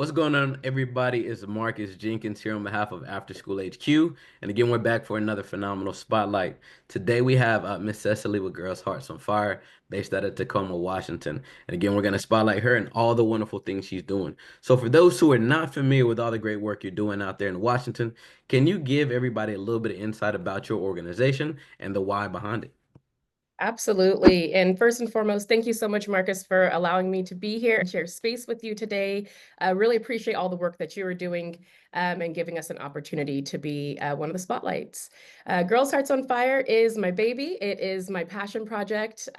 What's going on, everybody? It's Marcus Jenkins here on behalf of After School HQ. And again, we're back for another phenomenal spotlight. Today we have Miss Cecily with Girls Hearts on Fire, based out of Tacoma, Washington. And again, we're going to spotlight her and all the wonderful things she's doing. So, for those who are not familiar with all the great work you're doing out there in Washington, can you give everybody a little bit of insight about your organization and the why behind it? Absolutely. And first and foremost, thank you so much, Marcus, for allowing me to be here and share space with you today. I really appreciate all the work that you are doing and giving us an opportunity to be one of the spotlights. Girls Hearts on Fire is my baby. It is my passion project.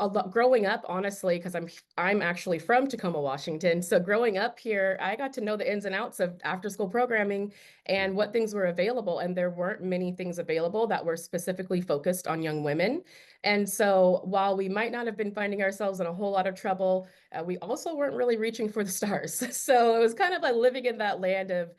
A lot growing up, honestly, because I'm actually from Tacoma, Washington. So growing up here, I got to know the ins and outs of after school programming and what things were available. And there weren't many things available that were specifically focused on young women. And so while we might not have been finding ourselves in a whole lot of trouble, we also weren't really reaching for the stars. So it was kind of like living in that land of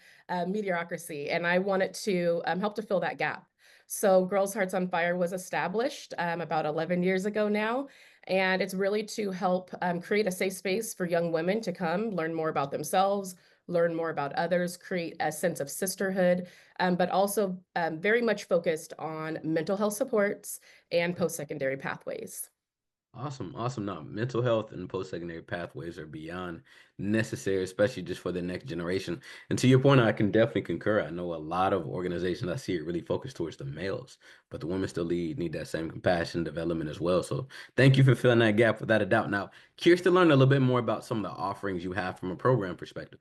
mediocrity. And I wanted to help to fill that gap. So Girls Hearts on Fire was established about 11 years ago now. And it's really to help create a safe space for young women to come learn more about themselves, learn more about others, create a sense of sisterhood, but also very much focused on mental health supports and post-secondary pathways. Awesome, awesome. Now, mental health and post-secondary pathways are beyond necessary, especially just for the next generation. And to your point, I can definitely concur. I know a lot of organizations I see it really focused towards the males, but the women still need that same compassion development as well. So thank you for filling that gap without a doubt. Now, curious to learn a little bit more about some of the offerings you have from a program perspective.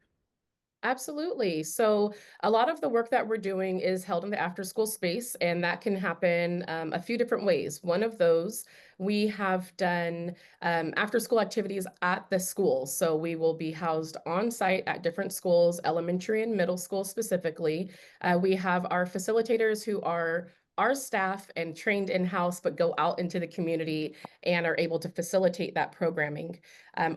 Absolutely. So a lot of the work that we're doing is held in the after school space, and that can happen a few different ways. One of those, we have done after school activities at the school. So we will be housed on site at different schools, elementary and middle school specifically. We have our facilitators who are our staff and trained in-house, but go out into the community and are able to facilitate that programming.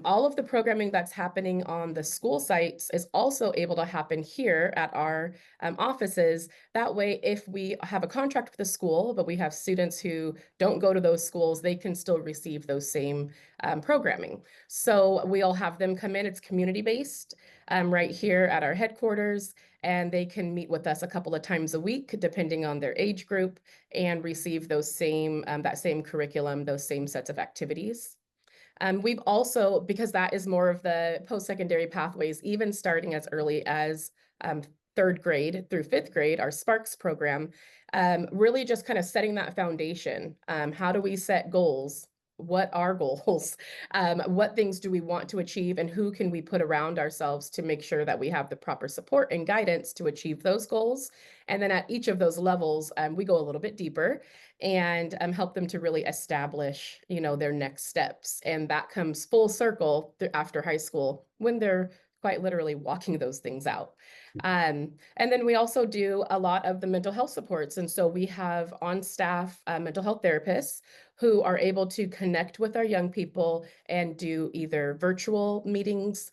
All of the programming that's happening on the school sites is also able to happen here at our offices. That way, if we have a contract with the school, but we have students who don't go to those schools, they can still receive those same programming. So we'll have them come in. It's community-based right here at our headquarters, and they can meet with us a couple of times a week, depending on their age group, and receive those same that same curriculum, those same sets of activities. We've also, because that is more of the post-secondary pathways, even starting as early as third grade through fifth grade, our Sparks program, really just kind of setting that foundation. How do we set goals? What are goals? What things do we want to achieve, and who can we put around ourselves to make sure that we have the proper support and guidance to achieve those goals? And then at each of those levels, we go a little bit deeper and help them to really establish, their next steps. And that comes full circle after high school when they're quite literally walking those things out. And then we also do a lot of the mental health supports. And so we have on staff mental health therapists who are able to connect with our young people and do either virtual meetings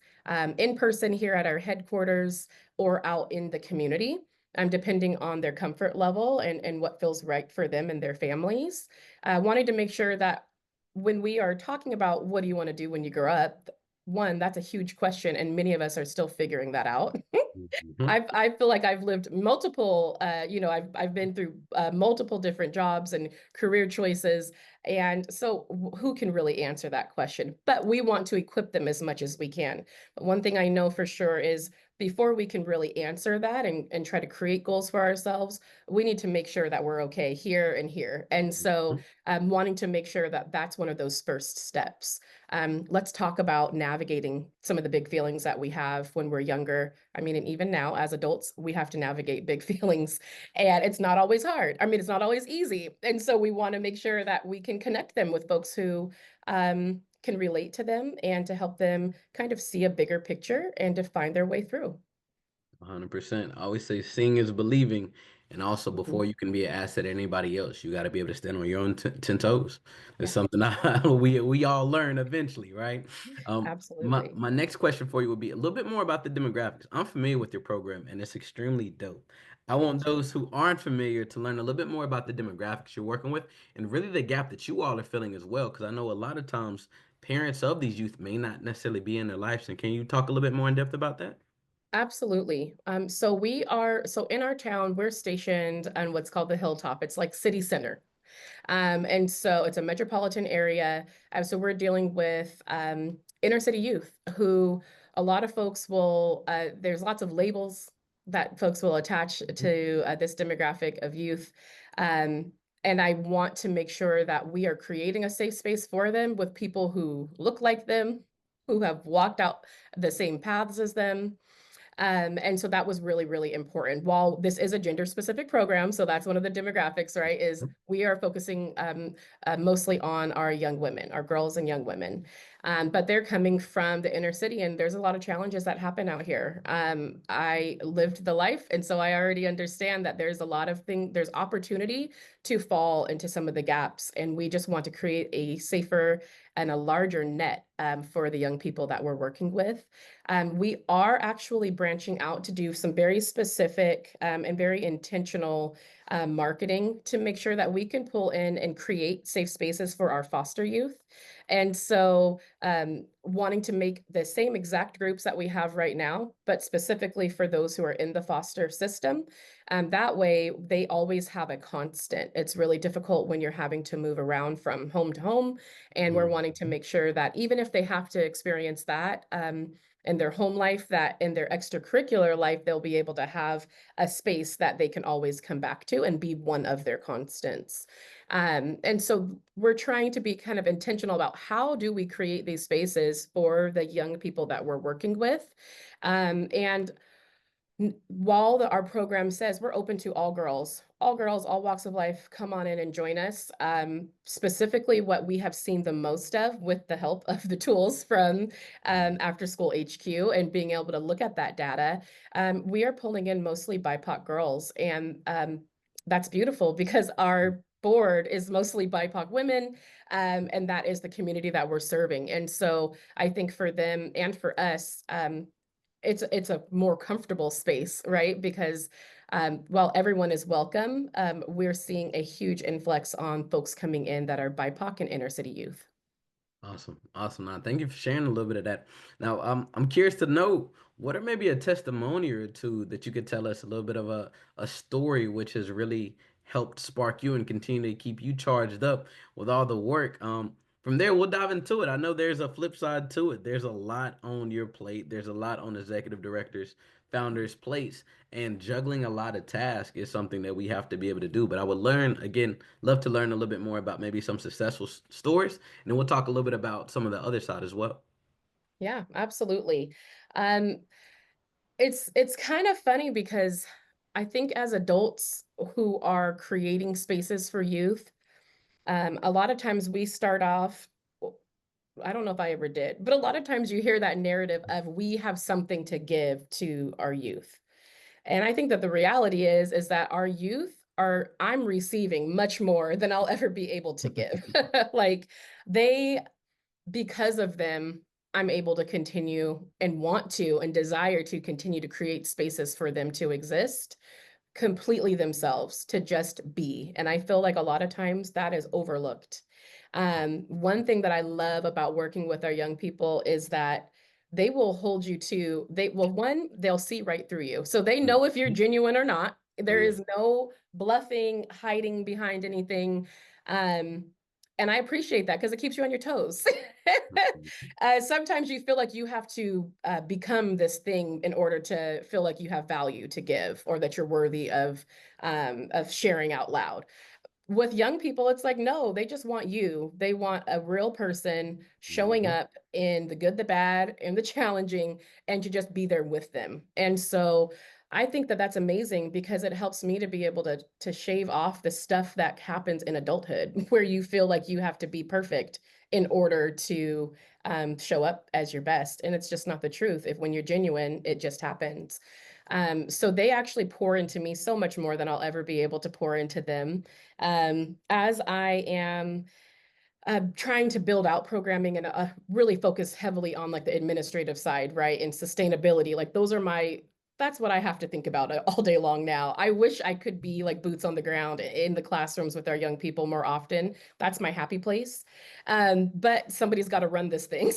in person here at our headquarters or out in the community, depending on their comfort level and what feels right for them and their families. Wanting to make sure that when we are talking about what do you want to do when you grow up, one, that's a huge question, and many of us are still figuring that out. Mhm. I feel like I've lived multiple, I've been through multiple different jobs and career choices, and so who can really answer that question? But we want to equip them as much as we can. But one thing I know for sure is before we can really answer that and try to create goals for ourselves, we need to make sure that we're okay here and here. And so wanting to make sure that that's one of those first steps. Let's talk about navigating some of the big feelings that we have when we're younger. I mean, and even now as adults, we have to navigate big feelings, and it's not always hard. I mean, it's not always easy. And so we want to make sure that we can connect them with folks who can relate to them and to help them kind of see a bigger picture and to find their way through. 100%. I always say seeing is believing. And also, Mhm. before you can be an asset to anybody else, you got to be able to stand on your own 10 toes. It's Yeah, something we all learn eventually, right? My absolutely. next question for you would be a little bit more about the demographics. I'm familiar with your program, and it's extremely dope. I want those who aren't familiar to learn a little bit more about the demographics you're working with and really the gap that you all are filling as well. Because I know a lot of times parents of these youth may not necessarily be in their lives. And can you talk a little bit more in depth about that? Absolutely. So in our town, we're stationed on what's called the Hilltop. It's like city center. And so it's a metropolitan area. So we're dealing with inner city youth who a lot of folks will, there's lots of labels that folks will attach to this demographic of youth. Um, and I want to make sure that we are creating a safe space for them with people who look like them, who have walked out the same paths as them, and so that was really, really important. While this is a gender specific program, so that's one of the demographics, right? Is we are focusing mostly on our young women, our girls and young women. But they're coming from the inner city, and there's a lot of challenges that happen out here. I lived the life, and so I already understand that there's a lot of there's opportunity to fall into some of the gaps, and we just want to create a safer and a larger net for the young people that we're working with. We are actually branching out to do some very specific and very intentional marketing to make sure that we can pull in and create safe spaces for our foster youth. And so, wanting to make the same exact groups that we have right now, but specifically for those who are in the foster system. That way, they always have a constant. It's really difficult when you're having to move around from home to home. And we're Mhm. wanting to make sure that even if they have to experience that, in their home life, that in their extracurricular life they'll be able to have a space that they can always come back to and be one of their constants. And so we're trying to be kind of intentional about how do we create these spaces for the young people that we're working with. And while our program says we're open to all girls, all walks of life, come on in and join us. Specifically, what we have seen the most of with the help of the tools from After School HQ and being able to look at that data, we are pulling in mostly BIPOC girls. And that's beautiful because our board is mostly BIPOC women, and that is the community that we're serving. And so I think for them and for us, it's a more comfortable space, right? Because while everyone is welcome, we're seeing a huge influx on folks coming in that are BIPOC and inner city youth. Awesome. Awesome. Now, thank you for sharing a little bit of that. Now, I'm curious to know what are maybe a testimony or two that you could tell us a little bit of a story which has really helped spark you and continue to keep you charged up with all the work. From there, we'll dive into it. I know there's a flip side to it. There's a lot on your plate. There's a lot on executive directors, founders' plates, and juggling a lot of tasks is something that we have to be able to do. But I would love to learn a little bit more about maybe some successful stories, and then we'll talk a little bit about some of the other side as well. Yeah, absolutely. Um, it's kind of funny because I think as adults who are creating spaces for youth, a lot of times we start off, I don't know if I ever did, but a lot of times you hear that narrative of we have something to give to our youth. And I think that the reality is that our youth are, I'm receiving much more than I'll ever be able to give. Like they, because of them, I'm able to continue and want to and desire to continue to create spaces for them to exist completely themselves, to just be. And I feel like a lot of times that is overlooked. One thing that I love about working with our young people is that they will hold you to, one, they'll see right through you. So they know if you're Mhm. genuine or not. Oh There yeah. is no bluffing, hiding behind anything. Um, and I appreciate that because it keeps you on your toes. Mhm. Sometimes you feel like you have to become this thing in order to feel like you have value to give or that you're worthy of sharing out loud. With young people, it's like, no, they just want you. They want a real person showing Mhm. up in the good, the bad, and the challenging, and to just be there with them. And so I think that that's amazing because it helps me to be able to shave off the stuff that happens in adulthood, where you feel like you have to be perfect in order to show up as your best. And it's just not the truth. If when you're genuine, it just happens. So they actually pour into me so much more than I'll ever be able to pour into them, as I am trying to build out programming and really focus heavily on like the administrative side, right? And sustainability. Like those are my that's what I have to think about all day long now. I wish I could be like boots on the ground in the classrooms with our young people more often. That's my happy place. But somebody's got to run this thing.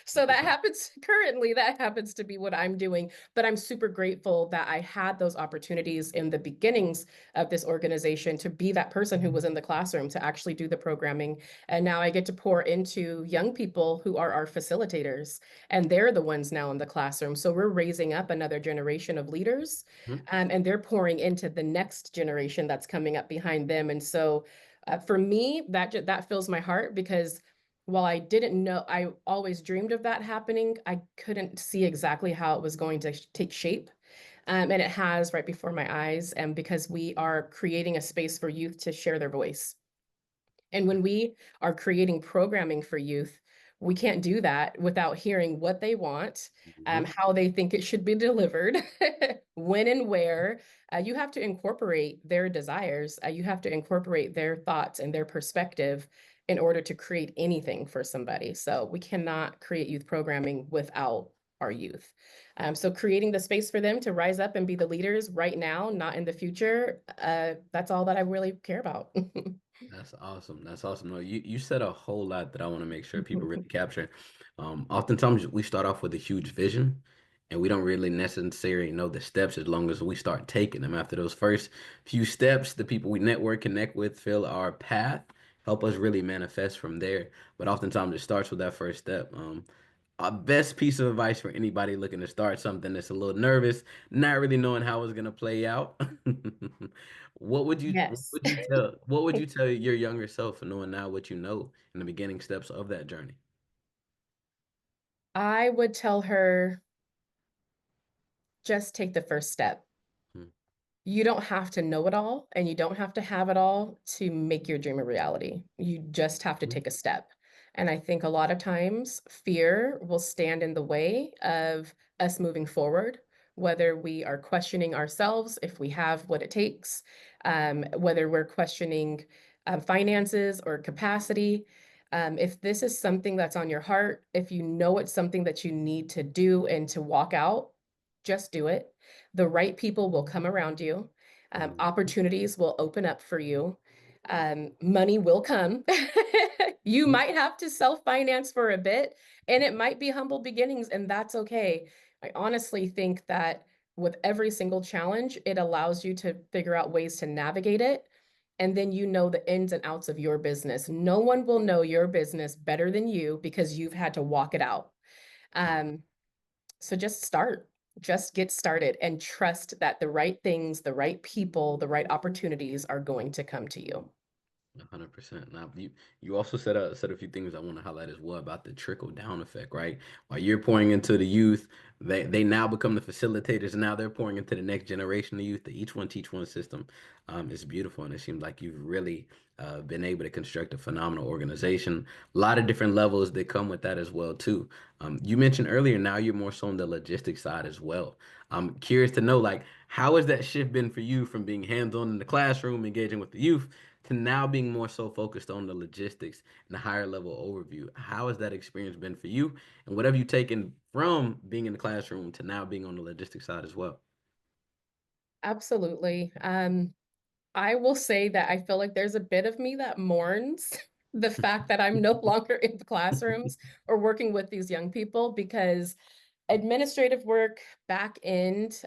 So that happens currently. That happens to be what I'm doing. But I'm super grateful that I had those opportunities in the beginnings of this organization to be that person who was in the classroom to actually do the programming. And now I get to pour into young people who are our facilitators, and they're the ones now in the classroom. So we're raising up another generation of leaders, Mhm. and they're pouring into the next generation that's coming up behind them. And so for me, that fills my heart because while I didn't know, I always dreamed of that happening. I couldn't see exactly how it was going to take shape. And it has right before my eyes. And because we are creating a space for youth to share their voice. And when we are creating programming for youth, we can't do that without hearing what they want, Mhm. how they think it should be delivered, when and where. You have to incorporate their desires. You have to incorporate their thoughts and their perspective in order to create anything for somebody. So we cannot create youth programming without our youth. So creating the space for them to rise up and be the leaders right now, not in the future, that's all that I really care about. That's awesome. That's awesome. No, you said a whole lot that I want to make sure people really capture. Oftentimes we start off with a huge vision and we don't really necessarily know the steps as long as we start taking them. After those first few steps, the people we network, connect with, feel our path, help us really manifest from there. But oftentimes it starts with that first step. Our best piece of advice for anybody looking to start something that's a little nervous, not really knowing how it's gonna play out. Yes. What would you tell your younger self knowing now what you know in the beginning steps of that journey? I would tell her just take the first step. Hmm. You don't have to know it all and you don't have to have it all to make your dream a reality. You just have to Hmm. take a step. And I think a lot of times fear will stand in the way of us moving forward, whether we are questioning ourselves, if we have what it takes, whether we're questioning finances or capacity. If this is something that's on your heart, if you know it's something that you need to do and to walk out, just do it. The right people will come around you. Hmm. Opportunities will open up for you. Money will come. You might have to self-finance for a bit, and it might be humble beginnings, and that's okay. I honestly think that with every single challenge, it allows you to figure out ways to navigate it. And then you know the ins and outs of your business. No one will know your business better than you because you've had to walk it out. Um, so just start, just get started and trust that the right things, the right people, the right opportunities are going to come to you. 100%. Now, you also said a few things I want to highlight as well about the trickle down effect, right? While you're pouring into the youth, they now become the facilitators, and now they're pouring into the next generation of youth. The each one teach one system is beautiful, and it seems like you've really been able to construct a phenomenal organization. A lot of different levels that come with that as well too. You mentioned earlier now you're more so on the logistics side as well. I'm curious to know like how has that shift been for you from being hands-on in the classroom, engaging with the youth, to now being more so focused on the logistics and the higher level overview. How has that experience been for you? And what have you taken from being in the classroom to now being on the logistics side as well? Absolutely. I will say that I feel like there's a bit of me that mourns the fact that I'm no longer in the classrooms or working with these young people because administrative work back end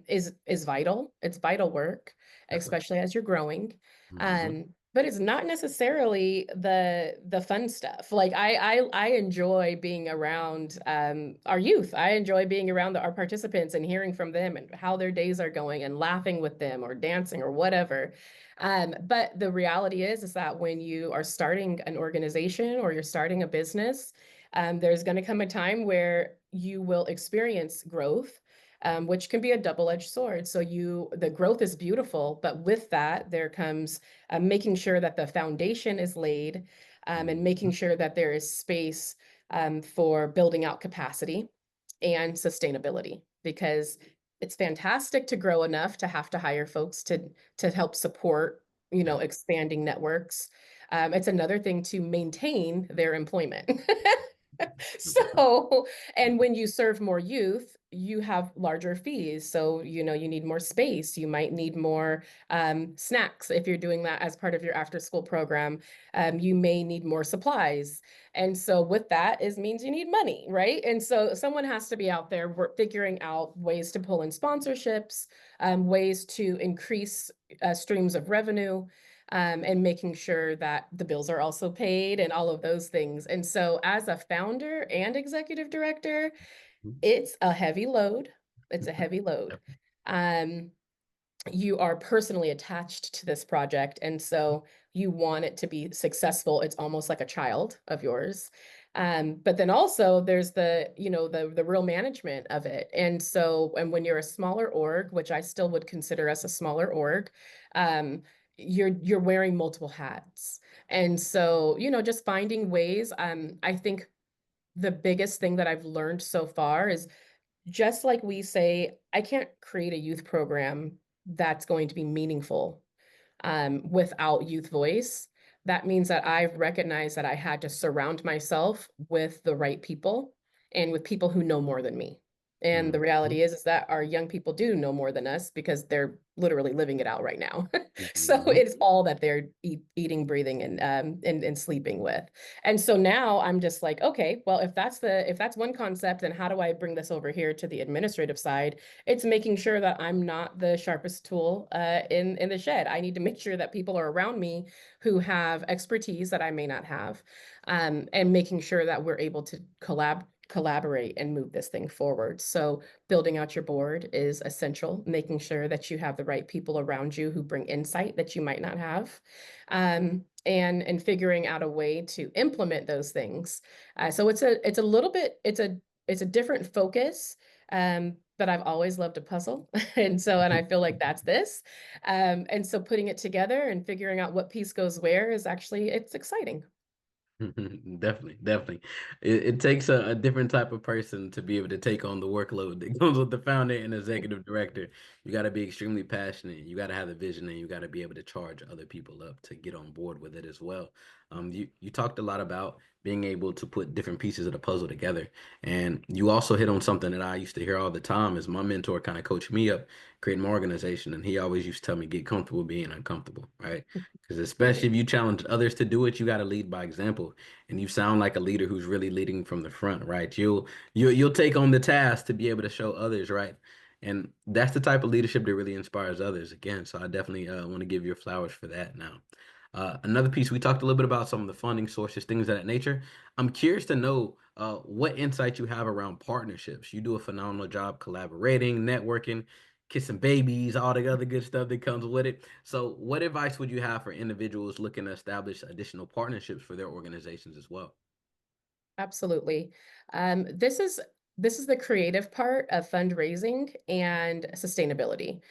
is vital. It's vital work, Definitely. especially as you're growing. Hmm. But it's not necessarily the fun stuff. Like I enjoy being around our youth. I enjoy being around our participants and hearing from them and how their days are going and laughing with them or dancing or whatever. But the reality is that when you are starting an organization or you're starting a business, there's going to come a time where you will experience growth, which can be a double-edged sword. So the growth is beautiful, but with that, there comes making sure that the foundation is laid, and making Hmm. sure that there is space for building out capacity and sustainability, because it's fantastic to grow enough to have to hire folks to help support, Yeah. expanding networks. It's another thing to maintain their employment. 100%. So, and when you serve more youth, you have larger fees. So, you need more space. You might need more snacks if you're doing that as part of your after school program. You may need more supplies. And so with that is means you need money, right? And so someone has to be out there figuring out ways to pull in sponsorships, ways to increase streams of revenue. And making sure that the bills are also paid and all of those things. And so, as a founder and executive director, it's a heavy load. It's a heavy load. Um, you are personally attached to this project, and so you want it to be successful. It's almost like a child of yours. But then also there's the real management of it. And when you're a smaller org, which I still would consider us a smaller org, um, you're wearing multiple hats. And so, just finding ways. I think the biggest thing that I've learned so far is just like we say, I can't create a youth program that's going to be meaningful without youth voice. That means that I've recognized that I had to surround myself with the right people and with people who know more than me. And the Mhm. reality is that our young people do know more than us because they're literally living it out right now. So Mhm. it's all that they're eating, breathing, and sleeping with. And so now I'm just like, okay, well, if that's one concept, then how do I bring this over here to the administrative side? It's making sure that I'm not the sharpest tool in the shed. I need to make sure that people are around me who have expertise that I may not have, and making sure that we're able to collaborate and move this thing forward. So building out your board is essential, making sure that you have the right people around you who bring insight that you might not have. And figuring out a way to implement those things. So it's a little bit it's a different focus. But I've always loved a puzzle. And I feel like that's this. And so putting it together and figuring out what piece goes where is actually, it's exciting. Definitely, definitely. It takes a different type of person to be able to take on the workload that comes with the founder and executive director. You got to be extremely passionate. You got to have the vision, and you got to be able to charge other people up to get on board with it as well. You talked a lot about being able to put different pieces of the puzzle together, and you also hit on something that I used to hear all the time. Is my mentor kind of coached me up creating my organization, and he always used to tell me get comfortable being uncomfortable, right? Because especially Right. if you challenge others to do it, you got to lead by example. And you sound like a leader who's really leading from the front, right? You'll take on the task to be able to show others, right? And that's the type of leadership that really inspires others. Again, so I definitely want to give you flowers for that now. Another piece, we talked a little bit about some of the funding sources, things of that nature. I'm curious to know what insight you have around partnerships. You do a phenomenal job collaborating, networking, kissing babies, all the other good stuff that comes with it. So, what advice would you have for individuals looking to establish additional partnerships for their organizations as well? Absolutely. This is the creative part of fundraising and sustainability.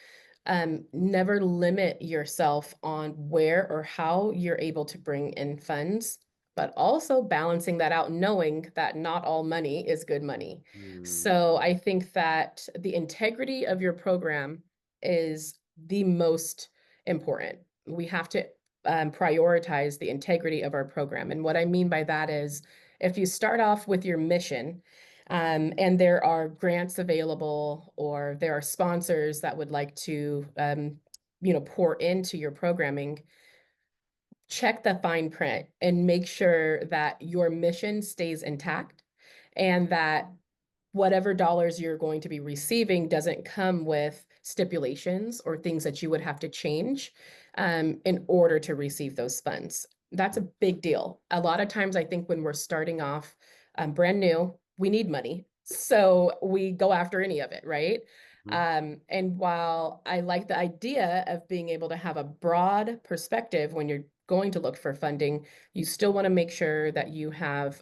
Never limit yourself on where or how you're able to bring in funds, but also balancing that out, knowing that not all money is good money. Mm, So I think that the integrity of your program is the most important. We have to prioritize the integrity of our program. And what I mean by that is if you start off with your mission, and there are grants available, or there are sponsors that would like to, pour into your programming. Check the fine print and make sure that your mission stays intact and that whatever dollars you're going to be receiving doesn't come with stipulations or things that you would have to change in order to receive those funds. That's a big deal. A lot of times, I think when we're starting off brand new, we need money. So we go after any of it, right? mhm, And while I like the idea of being able to have a broad perspective when you're going to look for funding, you still want to make sure that you have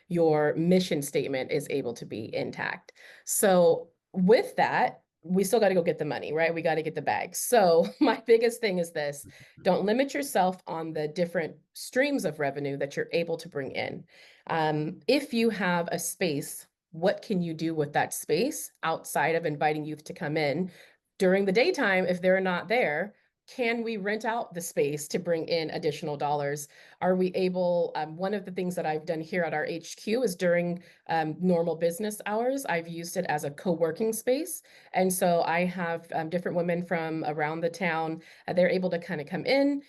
your mission statement is able to be intact. So with that, we still got to go get the money, right? We got to get the bag. So my biggest thing is this: don't limit yourself on the different streams of revenue that you're able to bring in. If you have a space, what can you do with that space outside of inviting youth to come in during the daytime? If they're not there, can we rent out the space to bring in additional dollars? Are we able, one of the things that I've done here at our HQ is during normal business hours, I've used it as a co-working space. And so I have different women from around the town. They're able to kind of come in,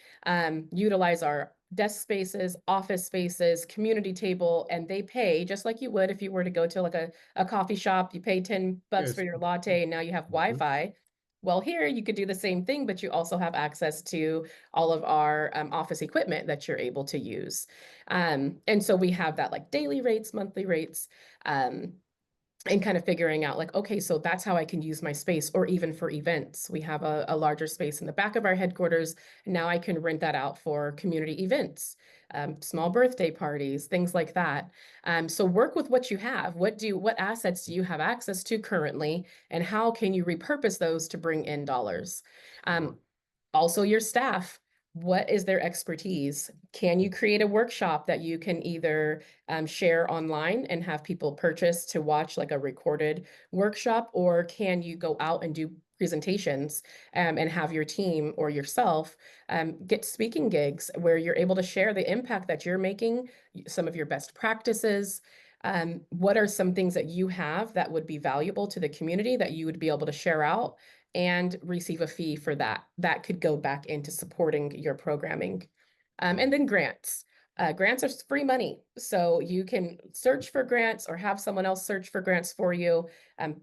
utilize our desk spaces, office spaces, community table, and they pay just like you would if you were to go to like a coffee shop. You pay $10 for Yes. your latte and now you have Mhm. Wi-Fi. Well, here you could do the same thing, but you also have access to all of our office equipment that you're able to use. And so we have that like daily rates, monthly rates. Um, and kind of figuring out like, okay, so that's how I can use my space, or even for events. We have a larger space in the back of our headquarters. And now I can rent that out for community events, small birthday parties, things like that. So work with what you have. What assets do you have access to currently, and how can you repurpose those to bring in dollars? Um, Also, your staff. What is their expertise? Can you create a workshop that you can either share online and have people purchase to watch like a recorded workshop, or can you go out and do presentations and have your team or yourself get speaking gigs where you're able to share the impact that you're making, some of your best practices. What are some things that you have that would be valuable to the community that you would be able to share out and receive a fee for that? That could go back into supporting your programming. And then grants. Grants are free money. So you can search for grants or have someone else search for grants for you,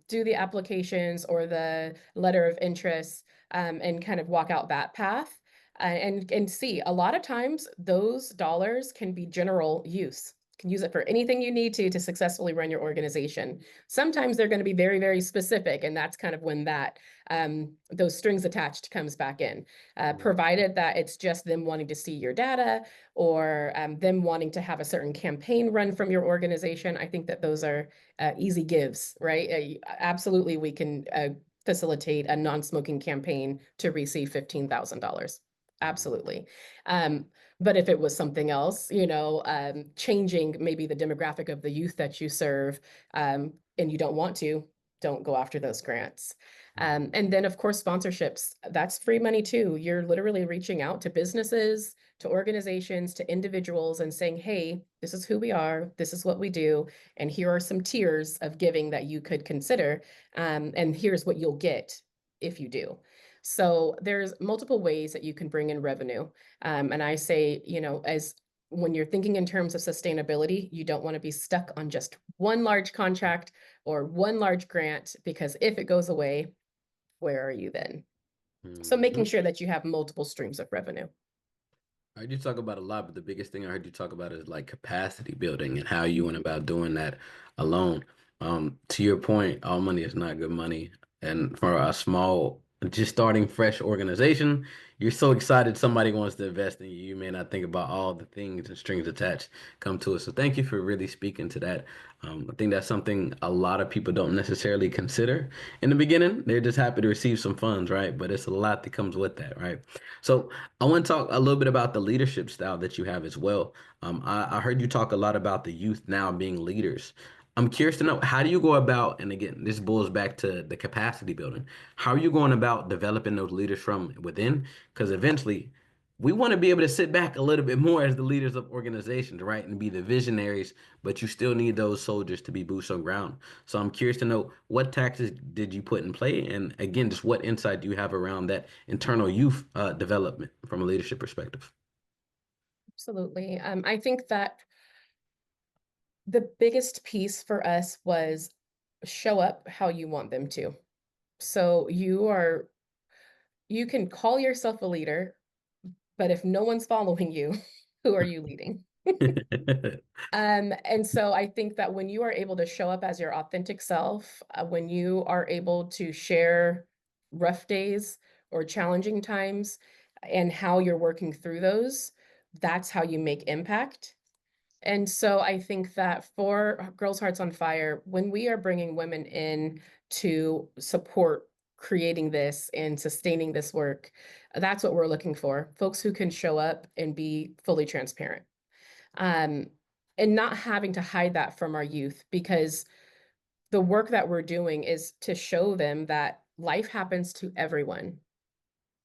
do the applications or the letter of interest, and kind of walk out that path. And see, a lot of times those dollars can be general use. You can use it for anything you need to successfully run your organization. Sometimes they're going to be very, very specific, and that's kind of when that those strings attached comes back in, provided that it's just them wanting to see your data, or them wanting to have a certain campaign run from your organization. I think that those are easy gives, right? Absolutely, we can facilitate a non-smoking campaign to receive $15,000. Absolutely. Um, but if it was something else, changing maybe the demographic of the youth that you serve, and you don't want to, don't go after those grants. And then, of course, sponsorships. That's free money too. You're literally reaching out to businesses, to organizations, to individuals, and saying, hey, this is who we are, this is what we do, and here are some tiers of giving that you could consider. And here's what you'll get if you do. So there's multiple ways that you can bring in revenue. And I say, as when you're thinking in terms of sustainability, you don't want to be stuck on just one large contract or one large grant, because if it goes away, where are you then? So making Mhm. sure that you have multiple streams of revenue. I heard you talk about a lot, but the biggest thing I heard you talk about is like capacity building and how you went about doing that alone. To your point, all money is not good money. And for a small, just starting fresh organization, you're so excited somebody wants to invest in you. You may not think about all the things and strings attached come to it. So thank you for really speaking to that. I think that's something a lot of people don't necessarily consider in the beginning. They're just happy to receive some funds, right? But it's a lot that comes with that, right? So I want to talk a little bit about the leadership style that you have as well. I heard you talk a lot about the youth now being leaders. I'm curious to know, how do you go about, and again, this boils back to the capacity building. How are you going about developing those leaders from within? Because eventually, we want to be able to sit back a little bit more as the leaders of organizations, right? And be the visionaries, but you still need those soldiers to be boots on ground. So I'm curious to know, what tactics did you put in play? And again, just what insight do you have around that internal youth development from a leadership perspective? Absolutely. I think that the biggest piece for us was show up how you want them to. So you can call yourself a leader, but if no one's following you, who are you leading? And so I think that when you are able to show up as your authentic self, when you are able to share rough days or challenging times and how you're working through those, that's how you make impact. And so I think that for Girls Hearts on Fire, when we are bringing women in to support creating this and sustaining this work, that's what we're looking for. Folks who can show up and be fully transparent. Um, and not having to hide that from our youth, because the work that we're doing is to show them that life happens to everyone.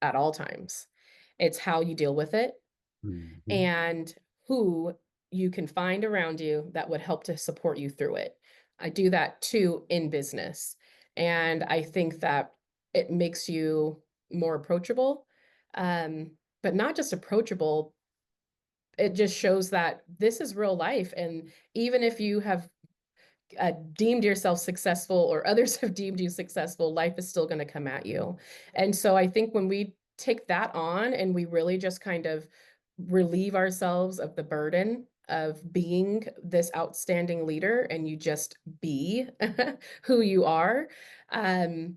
at all times. It's how you deal with it Mhm. and who you can find around you that would help to support you through it. I do that too in business. And I think that it makes you more approachable, but not just approachable. It just shows that this is real life. And even if you have deemed yourself successful or others have deemed you successful, life is still going to come at you. And so I think when we take that on and we really just kind of relieve ourselves of the burden of being this outstanding leader and you just be who you are, um,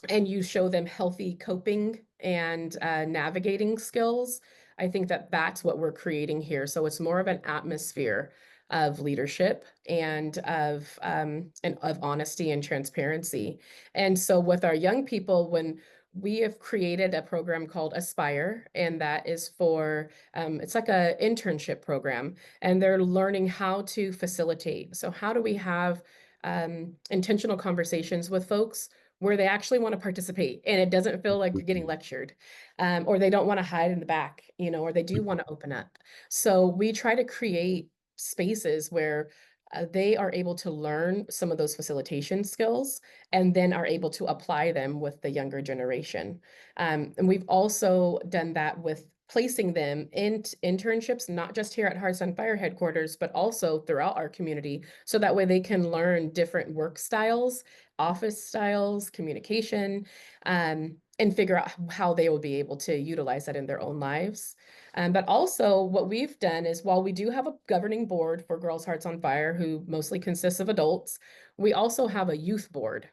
and you show them healthy coping and navigating skills, I think that that's what we're creating here. So it's more of an atmosphere of leadership and of honesty and transparency. And so with our young people, when we have created a program called Aspire, and that is for it's like a internship program, and they're learning how to facilitate. So how do we have intentional conversations with folks where they actually want to participate and it doesn't feel like you're getting lectured, or they don't want to hide in the back, or they do want to open up. So we try to create spaces where they are able to learn some of those facilitation skills and then are able to apply them with the younger generation. And we've also done that with placing them in internships, not just here at Hearts on Fire headquarters, but also throughout our community. So that way they can learn different work styles, office styles, communication, and figure out how they will be able to utilize that in their own lives. But also, what we've done is while we do have a governing board for Girls Hearts on Fire, who mostly consists of adults, we also have a youth board.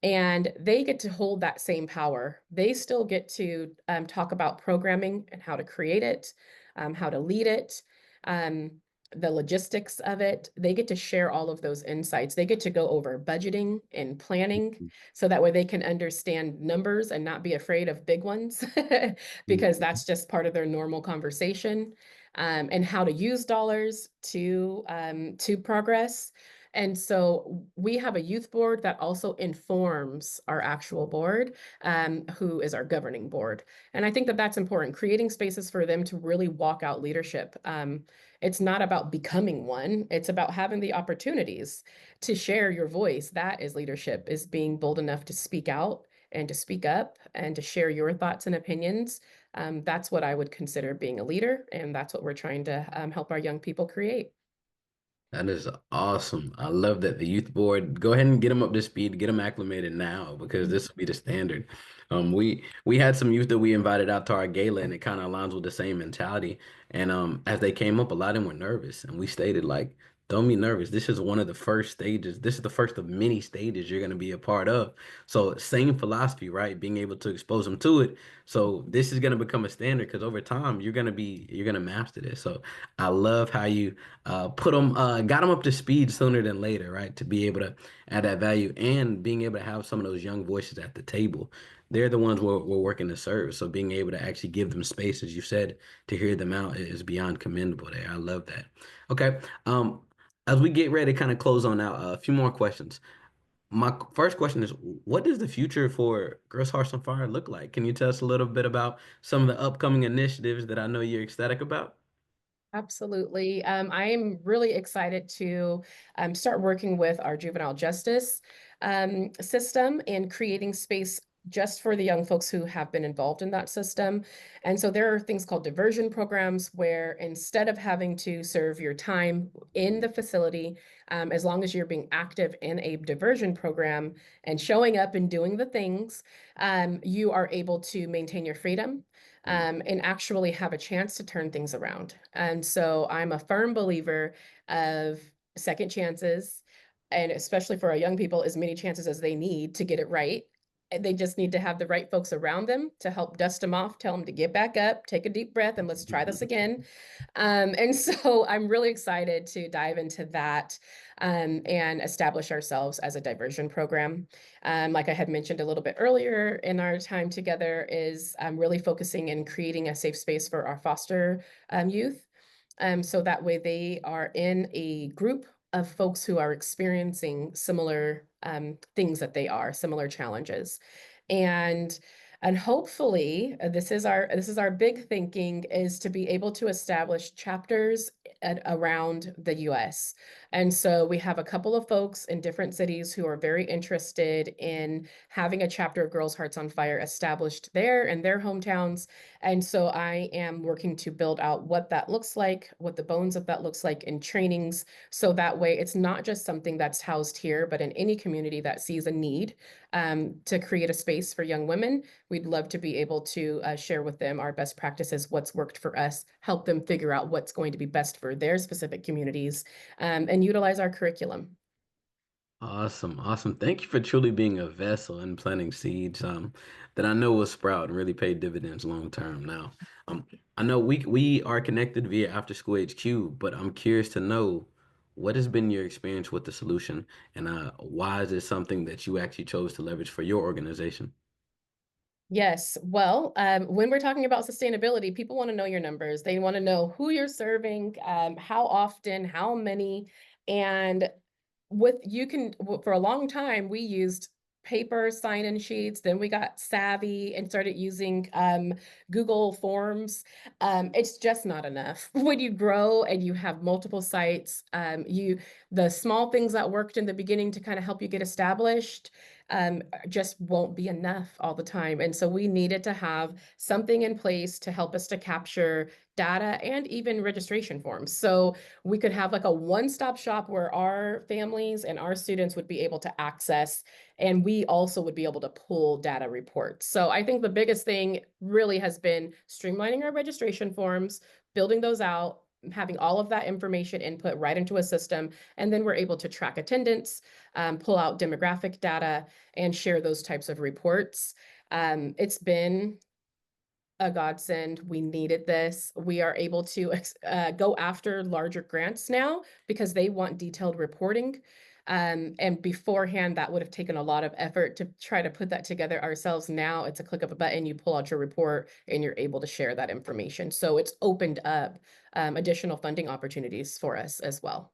And they get to hold that same power. They still get to talk about programming and how to create it, how to lead it, um, the logistics of it. They get to share all of those insights. They get to go over budgeting and planning so that way they can understand numbers and not be afraid of big ones because that's just part of their normal conversation, and how to use dollars to progress. And so we have a youth board that also informs our actual board, who is our governing board. And I think that that's important, creating spaces for them to really walk out leadership. It's not about becoming one, it's about having the opportunities to share your voice. That is leadership, is being bold enough to speak out and to speak up and to share your thoughts and opinions. That's what I would consider being a leader. And that's what we're trying to help our young people create. That is awesome. I love that the youth board. Go ahead and get them up to speed, get them acclimated now because this will be the standard. We had some youth that we invited out to our gala, and it kind of aligns with the same mentality. And as they came up, a lot of them were nervous, and we stated like, "Don't be nervous. This is one of the first stages. This is the first of many stages you're going to be a part of." So same philosophy, right? Being able to expose them to it. So this is going to become a standard because over time you're gonna master this. So I love how you got them up to speed sooner than later, right? To be able to add that value and being able to have some of those young voices at the table. They're the ones we're working to serve. So being able to actually give them space, as you said, to hear them out is beyond commendable there. I love that. Okay. As we get ready to kind of close on out, a few more questions. My first question is, what does the future for Girls Hearts on Fire look like? Can you tell us a little bit about some of the upcoming initiatives that I know you're ecstatic about? Absolutely. I'm really excited to start working with our juvenile justice system and creating space just for the young folks who have been involved in that system. And so there are things called diversion programs where instead of having to serve your time in the facility, as long as you're being active in a diversion program and showing up and doing the things, you are able to maintain your freedom, and actually have a chance to turn things around. And so I'm a firm believer of second chances, and especially for our young people, as many chances as they need to get it right. And they just need to have the right folks around them to help dust them off, tell them to get back up, take a deep breath, and let's try this again. And so I'm really excited to dive into that, and establish ourselves as a diversion program. Like I had mentioned a little bit earlier in our time together, is really focusing and creating a safe space for our foster youth. So that way they are in a group of folks who are experiencing similar things that they are, similar challenges. And And hopefully, this is our big thinking is to be able to establish chapters around the US. And so we have a couple of folks in different cities who are very interested in having a chapter of Girls Hearts on Fire established there in their hometowns. And so I am working to build out what that looks like, what the bones of that looks like in trainings. So that way it's not just something that's housed here, but in any community that sees a need to create a space for young women. We'd love to be able to share with them our best practices, what's worked for us, help them figure out what's going to be best for their specific communities, and utilize our curriculum. Awesome, awesome. Thank you for truly being a vessel and planting seeds that I know will sprout and really pay dividends long term. Now, um, I know we are connected via After School HQ, but I'm curious to know what has been your experience with the solution, and why is it something that you actually chose to leverage for your organization? Yes. Well, when we're talking about sustainability, people want to know your numbers. They want to know who you're serving, how often, how many, and with you can for a long time we used paper sign-in sheets, then we got savvy and started using Google Forms. It's just not enough. When you grow and you have multiple sites, the small things that worked in the beginning to kind of help you get established just won't be enough all the time. And so we needed to have something in place to help us to capture data and even registration forms. So we could have like a one-stop shop where our families and our students would be able to access, and we also would be able to pull data reports. So I think the biggest thing really has been streamlining our registration forms, building those out, having all of that information input right into a system, and then we're able to track attendance, pull out demographic data, and share those types of reports. It's been a godsend. We needed this. We are able to go after larger grants now because they want detailed reporting. And beforehand, that would have taken a lot of effort to try to put that together ourselves. Now it's a click of a button, you pull out your report, and you're able to share that information. So it's opened up additional funding opportunities for us as well.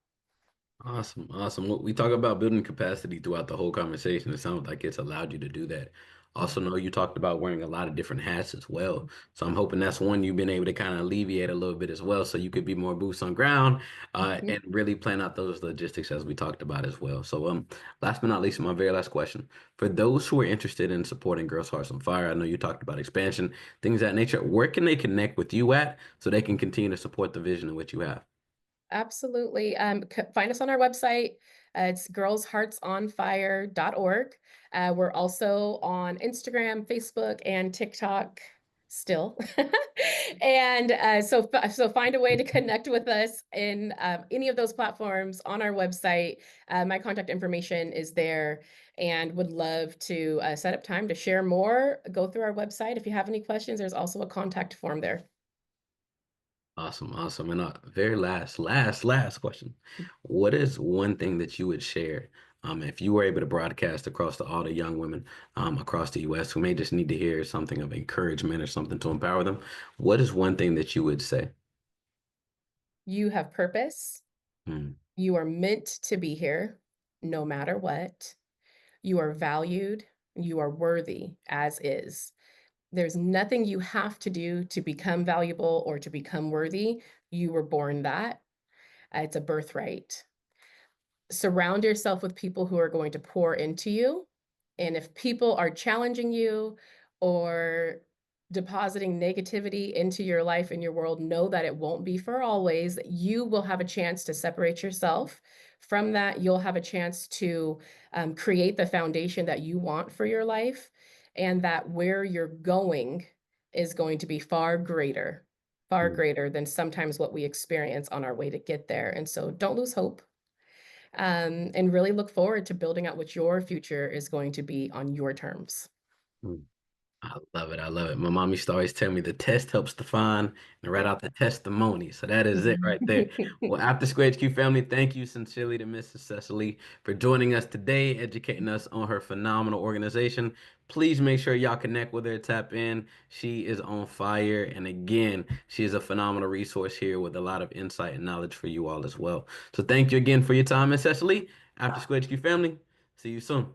Awesome, awesome. Well, we talk about building capacity throughout the whole conversation. It sounds like it's allowed you to do that. Also, know you talked about wearing a lot of different hats as well. So I'm hoping that's one you've been able to kind of alleviate a little bit as well, so you could be more boots on ground, Mhm. and really plan out those logistics as we talked about as well. So, last but not least, my very last question: for those who are interested in supporting Girls Hearts on Fire, I know you talked about expansion, things of that nature. Where can they connect with you at so they can continue to support the vision in which you have? Absolutely. Find us on our website. It's girlsheartsonfire.org. We're also on Instagram, Facebook, and TikTok still. And so find a way to connect with us in any of those platforms on our website. My contact information is there and would love to set up time to share more. Go through our website. If you have any questions, there's also a contact form there. Awesome, awesome. And very last question. What is one thing that you would share, if you were able to broadcast across to all the young women, across the US who may just need to hear something of encouragement or something to empower them? What is one thing that you would say? You have purpose. Mm, You are meant to be here no matter what. You are valued. You are worthy as is. There's nothing you have to do to become valuable or to become worthy. You were born that. It's a birthright. Surround yourself with people who are going to pour into you. And if people are challenging you or depositing negativity into your life and your world, know that it won't be for always. You will have a chance to separate yourself from that. You'll have a chance to create the foundation that you want for your life, and that where you're going is going to be far mm, greater than sometimes what we experience on our way to get there. And so don't lose hope, and really look forward to building out what your future is going to be on your terms. mm. I love it. I love it. My mom used to always tell me the test helps define and write out the testimony. So that is it right there. Well, After School HQ family, thank you sincerely to Mrs. Cecily for joining us today, educating us on her phenomenal organization. Please make sure y'all connect with her, tap in. She is on fire. And again, she is a phenomenal resource here with a lot of insight and knowledge for you all as well. So thank you again for your time, Miss Cecily. After School HQ family, see you soon.